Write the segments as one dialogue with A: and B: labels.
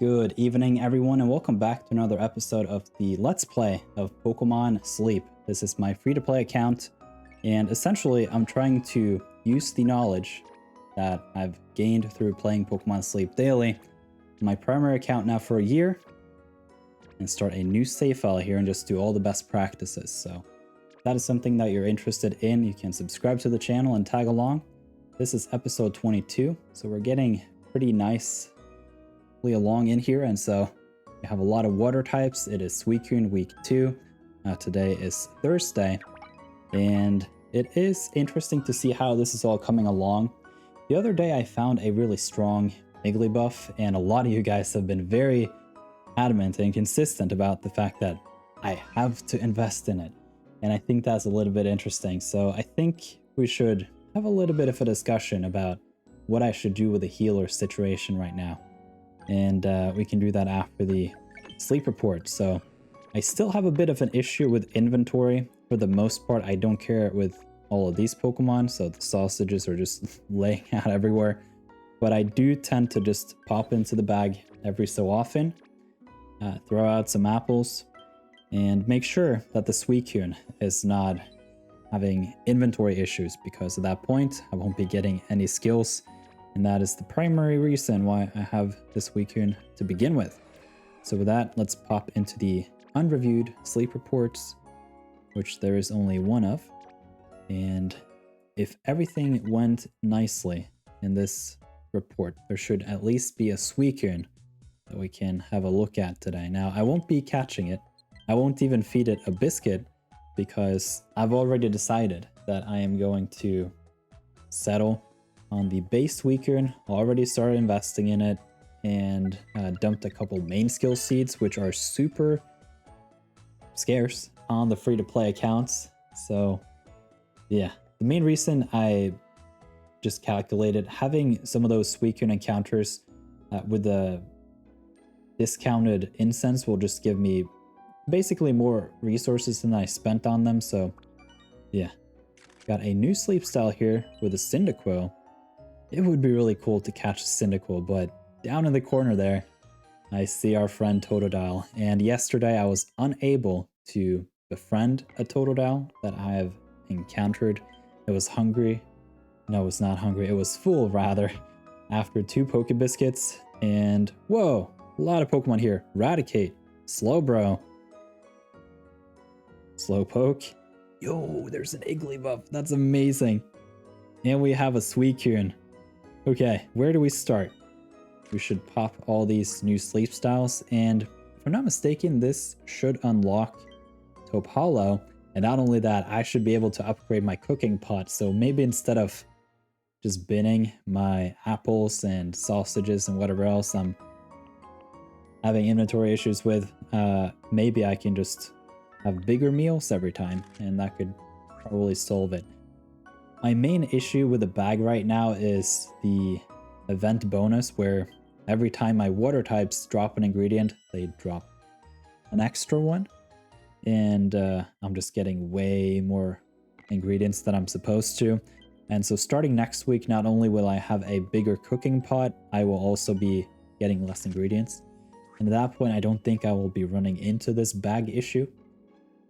A: Good evening, everyone, and welcome back to another episode of the Let's Play of Pokemon Sleep. This is my free-to-play account, and essentially I'm trying to use the knowledge that I've gained through playing Pokemon Sleep daily, my primary account now for a year, and start a new save file here and just do all the best practices. So if that is something that you're interested in, you can subscribe to the channel and tag along. This is episode 22, so we're getting pretty nicely along in here, and so we have a lot of water types. It is Suicune week 2. Today is Thursday, and it is interesting to see how this is all coming along. The other day I found a really strong Igglybuff, and a lot of you guys have been very adamant and consistent about the fact that I have to invest in it, and I think that's a little bit interesting. So I think we should have a little bit of a discussion about what I should do with the healer situation right now. And we can do that after the sleep report. So I still have a bit of an issue with inventory. For the most part, I don't care with all of these Pokemon, so the sausages are just laying out everywhere. But I do tend to just pop into the bag every so often, throw out some apples, and make sure that the Suicune is not having inventory issues, because at that point I won't be getting any skills. And that is the primary reason why I have this Suicune to begin with. So with that, let's pop into the unreviewed sleep reports, which there is only one of. And if everything went nicely in this report, there should at least be a Suicune that we can have a look at today. Now, I won't be catching it. I won't even feed it a biscuit, because I've already decided that I am going to settle on the base Suicune. Already started investing in it, and dumped a couple main skill seeds, which are super scarce on the free-to-play accounts. So yeah, the main reason I just calculated having some of those Suicune encounters with the discounted incense will just give me basically more resources than I spent on them. So yeah, got a new sleep style here with a Cyndaquil. It would be really cool to catch Cyndaquil, but down in the corner there, I see our friend Totodile. And yesterday I was unable to befriend a Totodile that I have encountered. It was hungry. No, it was not hungry. It was full, rather, after 2 Poke Biscuits. And whoa, a lot of Pokemon here. Raticate, Slowbro, Slowpoke. Yo, there's an Igglybuff. That's amazing. And we have a Suicune. Okay, where do we start? We should pop all these new sleep styles, and if I'm not mistaken, this should unlock Taupe Hollow. And not only that, I should be able to upgrade my cooking pot. So maybe instead of just binning my apples and sausages and whatever else I'm having inventory issues with, maybe I can just have bigger meals every time, and that could probably solve it. My main issue with the bag right now is the event bonus, where every time my water types drop an ingredient, they drop an extra one. And I'm just getting way more ingredients than I'm supposed to. And so starting next week, not only will I have a bigger cooking pot, I will also be getting less ingredients. And at that point, I don't think I will be running into this bag issue.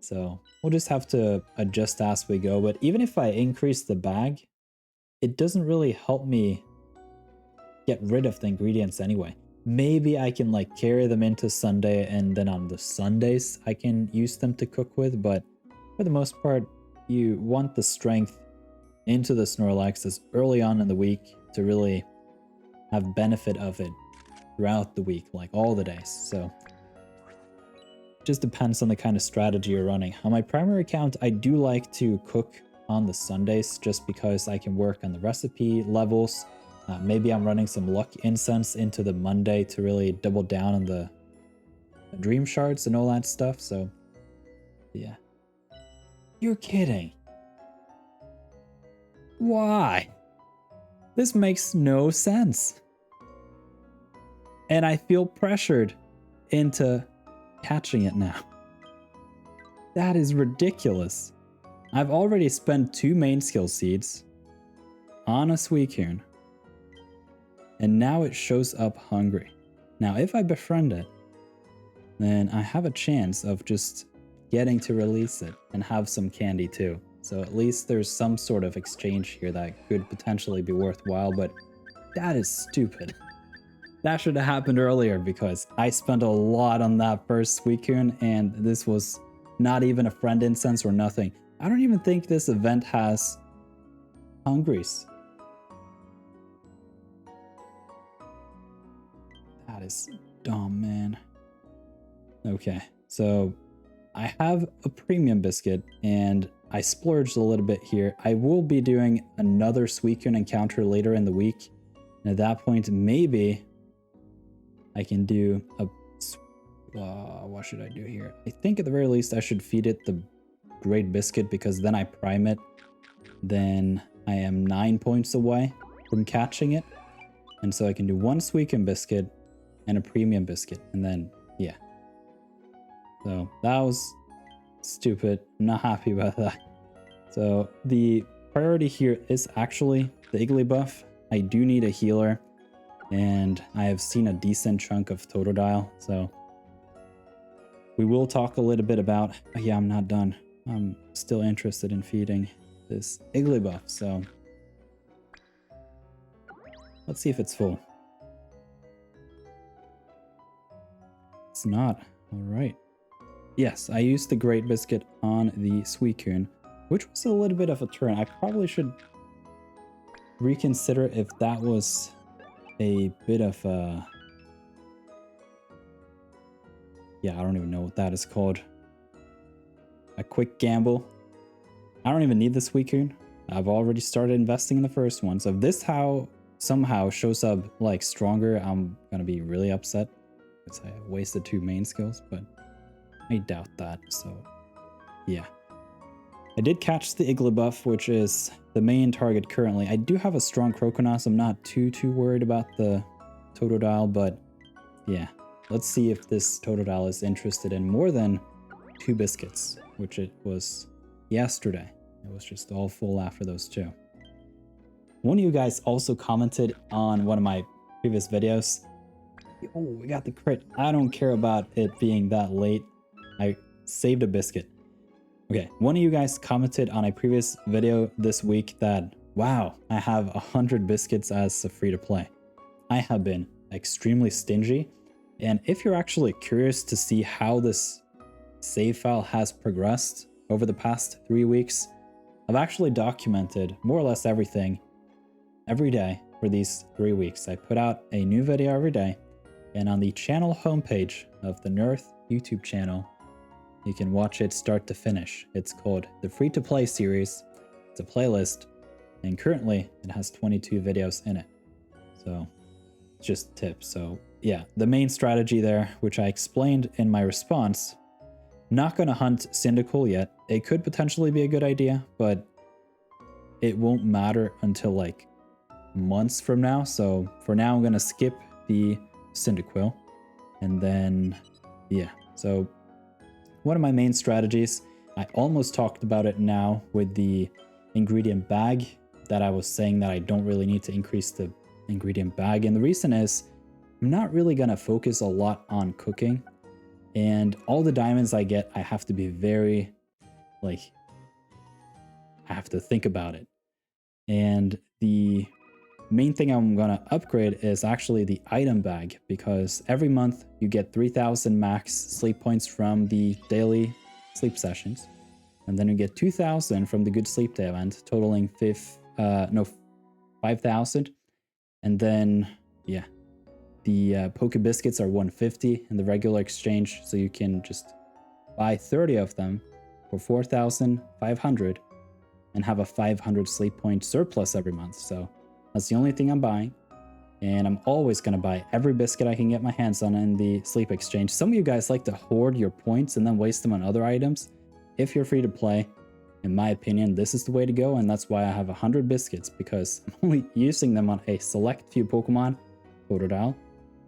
A: So we'll just have to adjust as we go. But even if I increase the bag, it doesn't really help me get rid of the ingredients anyway. Maybe I can like carry them into Sunday, and then on the Sundays I can use them to cook with. But for the most part, you want the strength into the Snorlax as early on in the week to really have benefit of it throughout the week, like all the days. So just depends on the kind of strategy you're running. On my primary account, I do like to cook on the Sundays just because I can work on the recipe levels. Maybe I'm running some luck incense into the Monday to really double down on the dream shards and all that stuff. So yeah. You're kidding. Why? This makes no sense. And I feel pressured into catching it now. That is ridiculous. I've already spent 2 main skill seeds on a Suicune, and now it shows up hungry. Now, if I befriend it, then I have a chance of just getting to release it and have some candy too. So at least there's some sort of exchange here that could potentially be worthwhile, but that is stupid. That should have happened earlier because I spent a lot on that first Suicune and this was not even a friend incense or nothing. I don't even think this event has hungries. That is dumb, man. Okay, so I have a premium biscuit and I splurged a little bit here. I will be doing another Suicune encounter later in the week. And at that point, maybe I can do a... what should I do here? I think at the very least I should feed it the Great Biscuit because then I prime it. Then I am 9 points away from catching it. And so I can do one Suicune biscuit and a premium biscuit. And then, yeah. So that was stupid. I'm not happy about that. So the priority here is actually the Igglybuff. I do need a healer. And I have seen a decent chunk of Totodile. So we will talk a little bit about... yeah, I'm not done. I'm still interested in feeding this Igglybuff. So let's see if it's full. It's not. All right. Yes, I used the Great Biscuit on the Suicune, which was a little bit of a turn. I probably should reconsider if that was a bit of a... yeah, I don't even know what that is called. A quick gamble. I don't even need the Suicune. I've already started investing in the first one. So if this somehow shows up like stronger, I'm gonna be really upset because I wasted 2 main skills, but I doubt that. So yeah. I did catch the Igglybuff, which is the main target currently. I do have a strong Croconaw, so I'm not too worried about the Totodile, but yeah. Let's see if this Totodile is interested in more than 2 biscuits, which it was yesterday. It was just all full after those 2. One of you guys also commented on one of my previous videos. Oh, we got the crit. I don't care about it being that late. I saved a biscuit. Okay, one of you guys commented on a previous video this week that, wow, I have 100 biscuits as a free-to-play. I have been extremely stingy, and if you're actually curious to see how this save file has progressed over the past 3 weeks, I've actually documented more or less everything every day for these 3 weeks. I put out a new video every day, and on the channel homepage of the Nirth YouTube channel, you can watch it start to finish. It's called the Free to Play series. It's a playlist, and currently it has 22 videos in it. So it's just tips. So yeah, the main strategy there, which I explained in my response, not gonna hunt Cyndaquil yet. It could potentially be a good idea, but it won't matter until like months from now. So for now, I'm gonna skip the Cyndaquil, and then yeah. So one of my main strategies, I almost talked about it now with the ingredient bag, that I was saying that I don't really need to increase the ingredient bag, and the reason is I'm not really gonna focus a lot on cooking, and all the diamonds I get, I have to be very, like, I have to think about it. And the main thing I'm gonna upgrade is actually the item bag, because every month you get 3,000 max sleep points from the daily sleep sessions, and then you get 2,000 from the Good Sleep Day event, totaling 5,000. And then yeah, the Poke Biscuits are 150 in the regular exchange, so you can just buy 30 of them for 4,500 and have a 500 sleep point surplus every month. So that's the only thing I'm buying, and I'm always going to buy every biscuit I can get my hands on in the sleep exchange. Some of you guys like to hoard your points and then waste them on other items. If you're free to play, in my opinion, this is the way to go, and that's why I have 100 biscuits, because I'm only using them on a select few Pokemon: Totodile,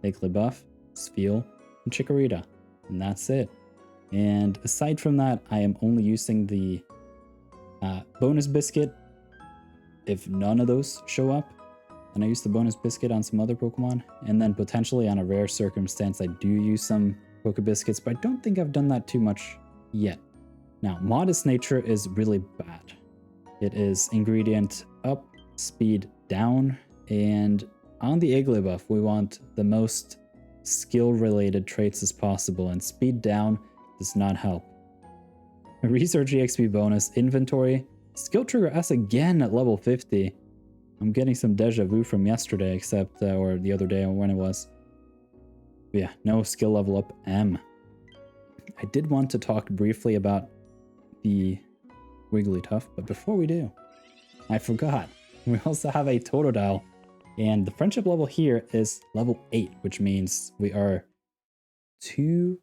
A: Igglybuff, Spheal, and Chikorita, and that's it. And aside from that, I am only using the bonus biscuit if none of those show up. and I use the bonus biscuit on some other Pokemon, and then potentially on a rare circumstance I do use some Poke Biscuits, but I don't think I've done that too much yet. Now, modest nature is really bad. It is ingredient up, speed down, and on the Igglybuff we want the most skill related traits as possible, and speed down does not help. Research EXP bonus, inventory, skill trigger S again at level 50. I'm getting some deja vu from yesterday, except, or the other day when it was. But yeah, no skill level up M. I did want to talk briefly about the Wigglytuff, but before we do, I forgot. We also have a Totodile, and the friendship level here is level 8, which means we are 2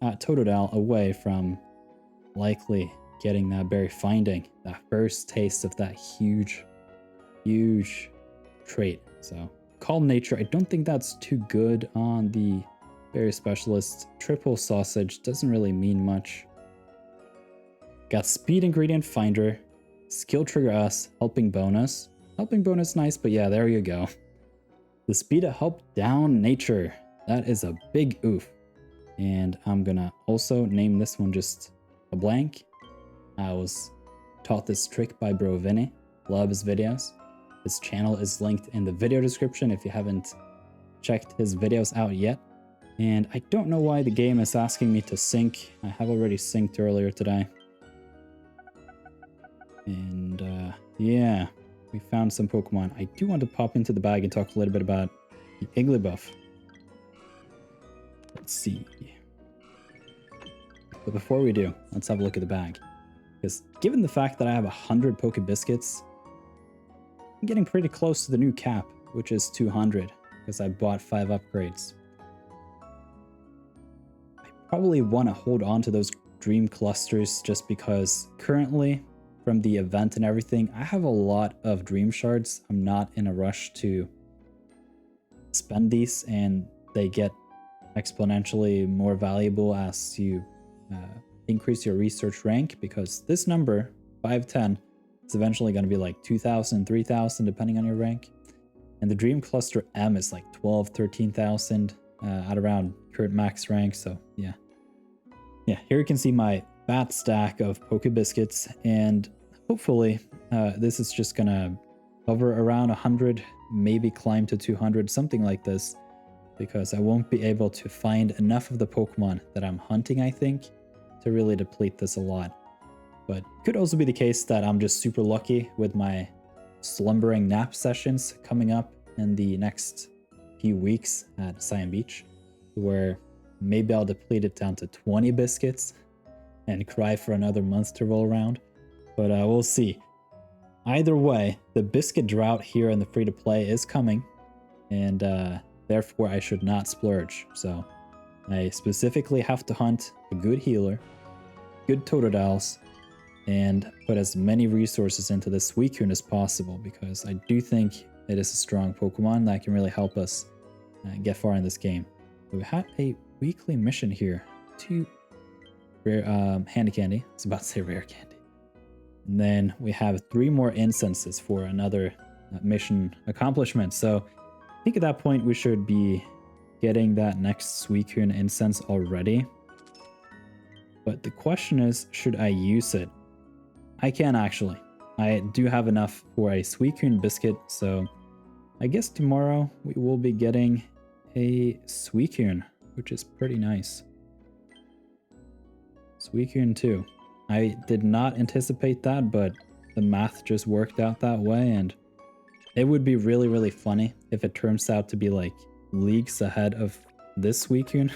A: Totodile away from likely getting that berry, finding that first taste of that huge trait. So calm nature, I don't think that's too good on the berry specialist. Triple sausage doesn't really mean much. Got speed ingredient finder, skill trigger S, helping bonus nice, but yeah, there you go. The speed to help down nature, that is a big oof. And I'm gonna also name this one just a blank. I was taught this trick by Brovinnie. Love his videos. His channel is linked in the video description if you haven't checked his videos out yet. And I don't know why the game is asking me to sync. I have already synced earlier today. And yeah, we found some Pokemon. I do want to pop into the bag and talk a little bit about the Igglybuff. Let's see. But before we do, let's have a look at the bag. Because given the fact that I have 100 Poke Biscuits, I'm getting pretty close to the new cap, which is 200, because I bought 5 upgrades. I probably want to hold on to those dream clusters just because currently, from the event and everything, I have a lot of dream shards. I'm not in a rush to spend these, and they get exponentially more valuable as you increase your research rank, because this number, 510, is eventually going to be like 2,000, 3,000, depending on your rank. And the Dream Cluster M is like 12, 13,000 at around current max rank. So yeah. Yeah, here you can see my fat stack of Poke Biscuits, and hopefully this is just going to hover around 100, maybe climb to 200, something like this, because I won't be able to find enough of the Pokemon that I'm hunting, I think, to really deplete this a lot. But could also be the case that I'm just super lucky with my slumbering nap sessions coming up in the next few weeks at Cyan Beach, where maybe I'll deplete it down to 20 biscuits and cry for another month to roll around. But we'll see. Either way, the biscuit drought here in the free-to-play is coming, and therefore I should not splurge. So I specifically have to hunt a good healer, good Totodiles, and put as many resources into this Suicune as possible, because I do think it is a strong Pokemon that can really help us get far in this game. We had a weekly mission here, 2 rare handy candy. I was about to say rare candy. And then we have 3 more incenses for another mission accomplishment. So I think at that point we should be getting that next Suicune incense already. But the question is, should I use it? I can actually. I do have enough for a Suicune biscuit, so I guess tomorrow we will be getting a Suicune, which is pretty nice. Suicune 2. I did not anticipate that, but the math just worked out that way, and it would be really, really funny if it turns out to be like leagues ahead of this Suicune,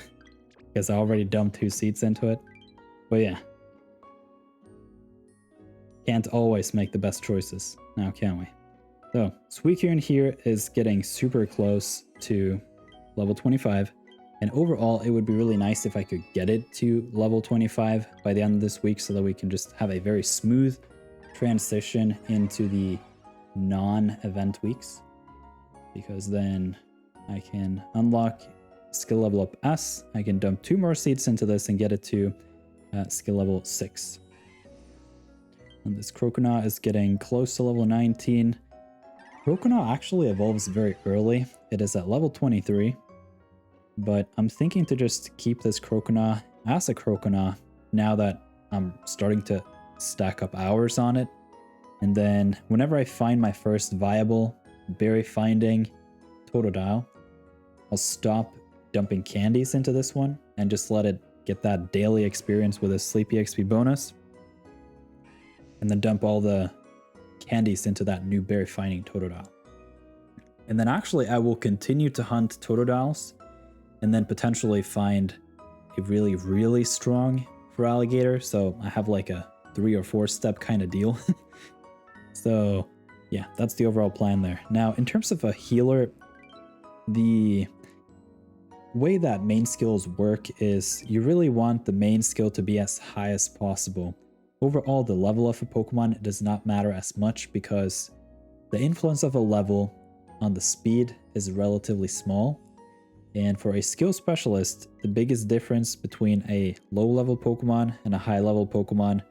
A: because I already dumped 2 seeds into it. But yeah. Can't always make the best choices, now can we? So, Suicune here is getting super close to level 25, and overall it would be really nice if I could get it to level 25 by the end of this week, so that we can just have a very smooth transition into the non-event weeks, because then I can unlock skill level up S, I can dump 2 more seeds into this and get it to skill level 6. And this Croconaw is getting close to level 19. Croconaw actually evolves very early. It is at level 23, but I'm thinking to just keep this Croconaw as a Croconaw now that I'm starting to stack up hours on it. And then whenever I find my first viable berry finding Totodile, I'll stop dumping candies into this one and just let it get that daily experience with a Sleepy XP bonus. And then dump all the candies into that new berry finding Totodile. And then actually I will continue to hunt Totodiles and then potentially find a really, really strong Feraligatr. So I have like a 3 or 4 step kind of deal. So yeah, that's the overall plan there. Now, in terms of a healer, the way that main skills work is you really want the main skill to be as high as possible. Overall, the level of a Pokemon does not matter as much because the influence of a level on the speed is relatively small. And for a skill specialist, the biggest difference between a low level Pokemon and a high level Pokemon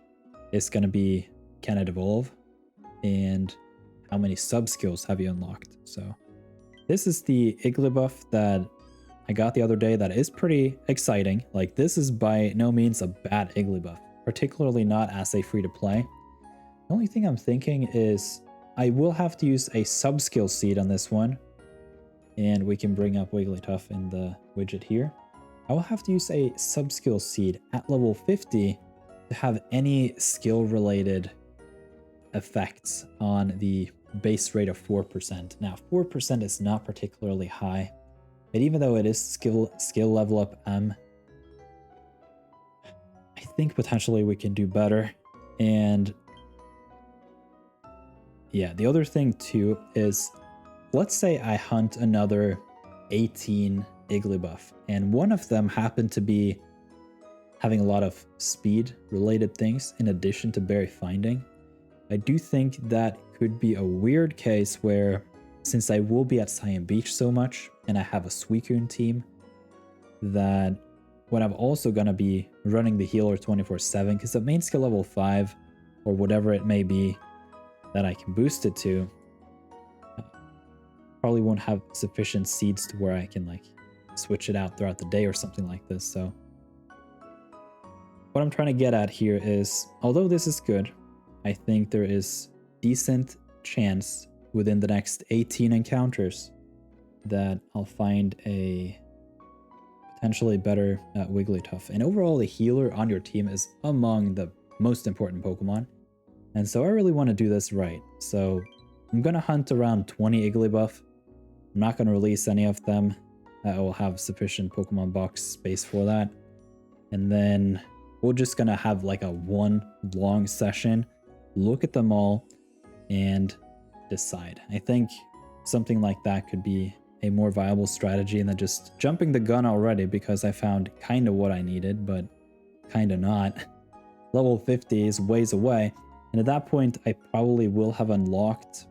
A: is going to be, can it evolve? And how many sub skills have you unlocked? So this is the Igglybuff that I got the other day that is pretty exciting. Like, this is by no means a bad Igglybuff, particularly not as a free to play. The only thing I'm thinking is I will have to use a sub skill seed on this one. And we can bring up Wigglytuff in the widget here. I will have to use a sub skill seed at level 50 to have any skill related effects on the base rate of 4%. Now, 4% is not particularly high, but even though it is skill level up I think potentially we can do better. And yeah, the other thing too is, let's say I hunt another 18 Igglybuff, and one of them happened to be having a lot of speed related things in addition to berry finding. I do think that could be a weird case where, since I will be at Cyan Beach so much and I have a Suicune team, that when I'm also going to be running the healer 24/7, because the main skill level 5 or whatever it may be that I can boost it to, probably won't have sufficient seeds to where I can like switch it out throughout the day or something like this. So what I'm trying to get at here is, although this is good, I think there is decent chance within the next 18 encounters that I'll find a potentially better Wigglytuff. And overall, the healer on your team is among the most important Pokemon. And so I really want to do this right. So I'm going to hunt around 20 Igglybuff. I'm not going to release any of them. I will have sufficient Pokemon box space for that. And then we're just going to have like a one long session, look at them all, and decide. I think something like that could be a more viable strategy than just jumping the gun already, because I found kind of what I needed, but kind of not. Level 50 is ways away, and at that point I probably will have unlocked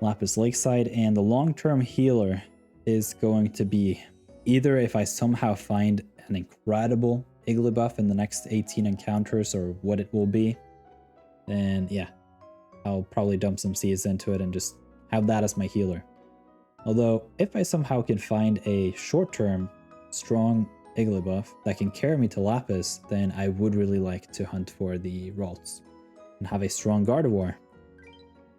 A: Lapis Lakeside, and the long-term healer is going to be either if I somehow find an incredible Igglybuff in the next 18 encounters, or what it will be, then yeah, I'll probably dump some seeds into it and just have that as my healer. Although, if I somehow can find a short-term strong Igglybuff that can carry me to Lapis, then I would really like to hunt for the Ralts and have a strong Gardevoir.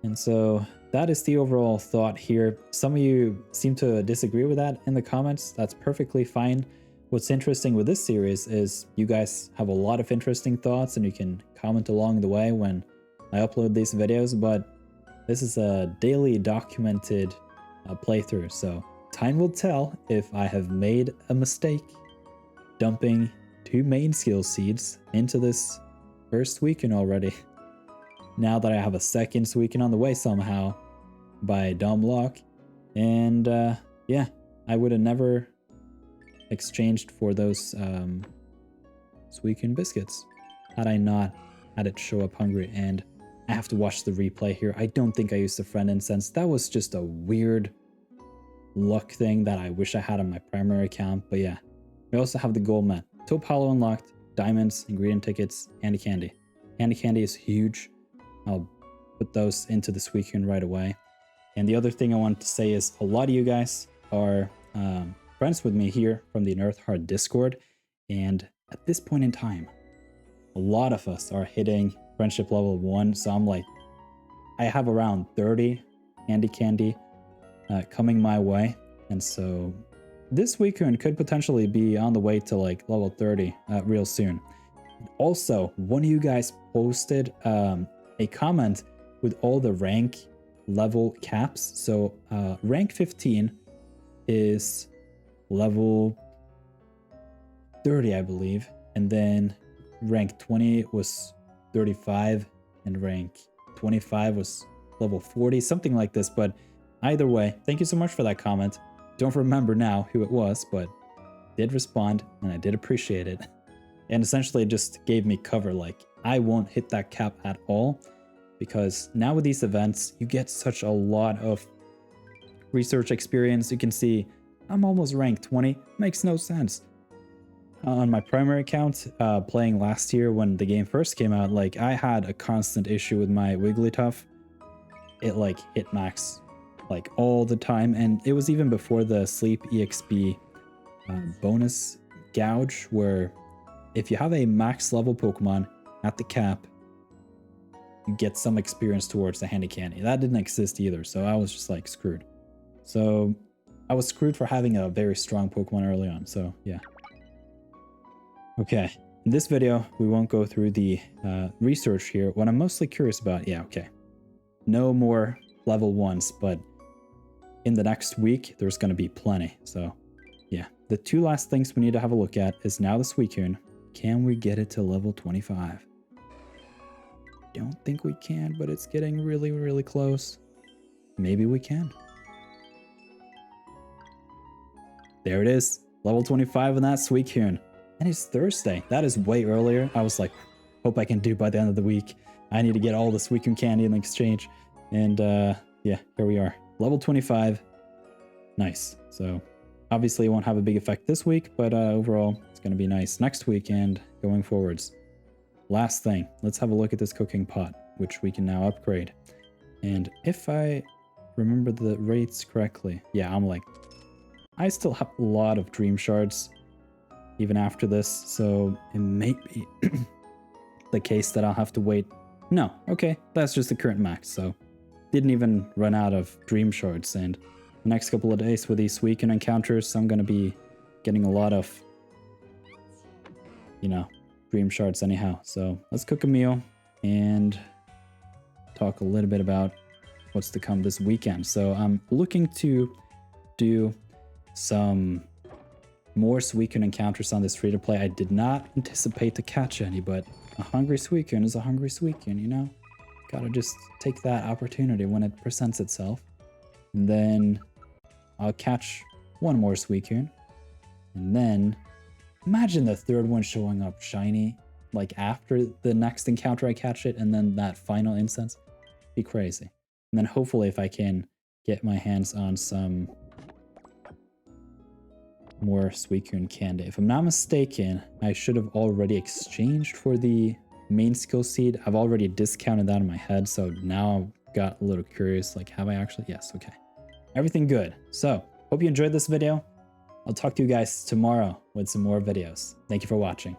A: And so that is the overall thought here. Some of you seem to disagree with that in the comments. That's perfectly fine. What's interesting with this series is you guys have a lot of interesting thoughts, and you can comment along the way when I upload these videos, but this is a daily documented playthrough, so time will tell if I have made a mistake dumping 2 main skill seeds into this first Suicune already. Now that I have a second Suicune on the way somehow by dumb luck. And yeah, I would have never exchanged for those Suicune biscuits had I not had it show up hungry. And I have to watch the replay here. I don't think I used the friend incense. That was just a weird luck thing that I wish I had on my primary account. But yeah, we also have the gold map. Taupe Hollow unlocked, diamonds, ingredient tickets, Candy Candy. Candy Candy is huge. I'll put those into the Suicune right away. And the other thing I wanted to say is a lot of you guys are friends with me here from the nirtheart Discord. And at this point in time, a lot of us are hitting friendship level 1. So I'm like, I have around 30 handy candy coming my way. And so this Suicune could potentially be on the way to like level 30 real soon. Also, one of you guys posted a comment with all the rank level caps. So rank 15 is level 30, I believe. And then rank 20 was 35 and rank 25 was level 40, something like this. But either way, thank you so much for that comment. Don't remember now who it was, but did respond and I did appreciate it. And essentially it just gave me cover, like I won't hit that cap at all, because now with these events, you get such a lot of research experience. You can see I'm almost rank 20, makes no sense. On my primary account, playing last year when the game first came out, like I had a constant issue with my Wigglytuff. It like hit max like all the time, and it was even before the Sleep EXP bonus gouge, where if you have a max level Pokemon at the cap, you get some experience towards the handy candy. That didn't exist either, so I was just like screwed. So I was screwed for having a very strong Pokemon early on, so yeah. Okay, in this video, we won't go through the research here. What I'm mostly curious about, yeah, okay. No more level 1s, but in the next week, there's going to be plenty. So yeah, the two last things we need to have a look at is now the Suicune. Can we get it to level 25? Don't think we can, but it's getting really, really close. Maybe we can. There it is, level 25 on that Suicune. And it's Thursday. That is way earlier. I was like, hope I can do by the end of the week. I need to get all the Suicune candy in the exchange. And yeah, here we are. Level 25. Nice. So obviously it won't have a big effect this week, but overall it's going to be nice next week and going forwards. Last thing, let's have a look at this cooking pot, which we can now upgrade. And if I remember the rates correctly, yeah, I'm like, I still have a lot of dream shards even after this, so it may be the case that I'll have to wait. No, okay, that's just the current max, so didn't even run out of dream shards. And the next couple of days with these Suicune encounters, I'm gonna be getting a lot of, you know, dream shards anyhow. So let's cook a meal and talk a little bit about what's to come this weekend. So I'm looking to do some more Suicune encounters on this free-to-play. I did not anticipate to catch any, but a hungry Suicune is a hungry Suicune, you know? Gotta just take that opportunity when it presents itself. And then I'll catch one more Suicune. And then imagine the third one showing up shiny, like after the next encounter I catch it, and then that final instance. Be crazy. And then hopefully if I can get my hands on some more Suicune candy. If I'm not mistaken, I should have already exchanged for the main skill seed. I've already discounted that in my head, so now I've got a little curious, like, have I actually? Yes, okay. Everything good. So, hope you enjoyed this video. I'll talk to you guys tomorrow with some more videos. Thank you for watching.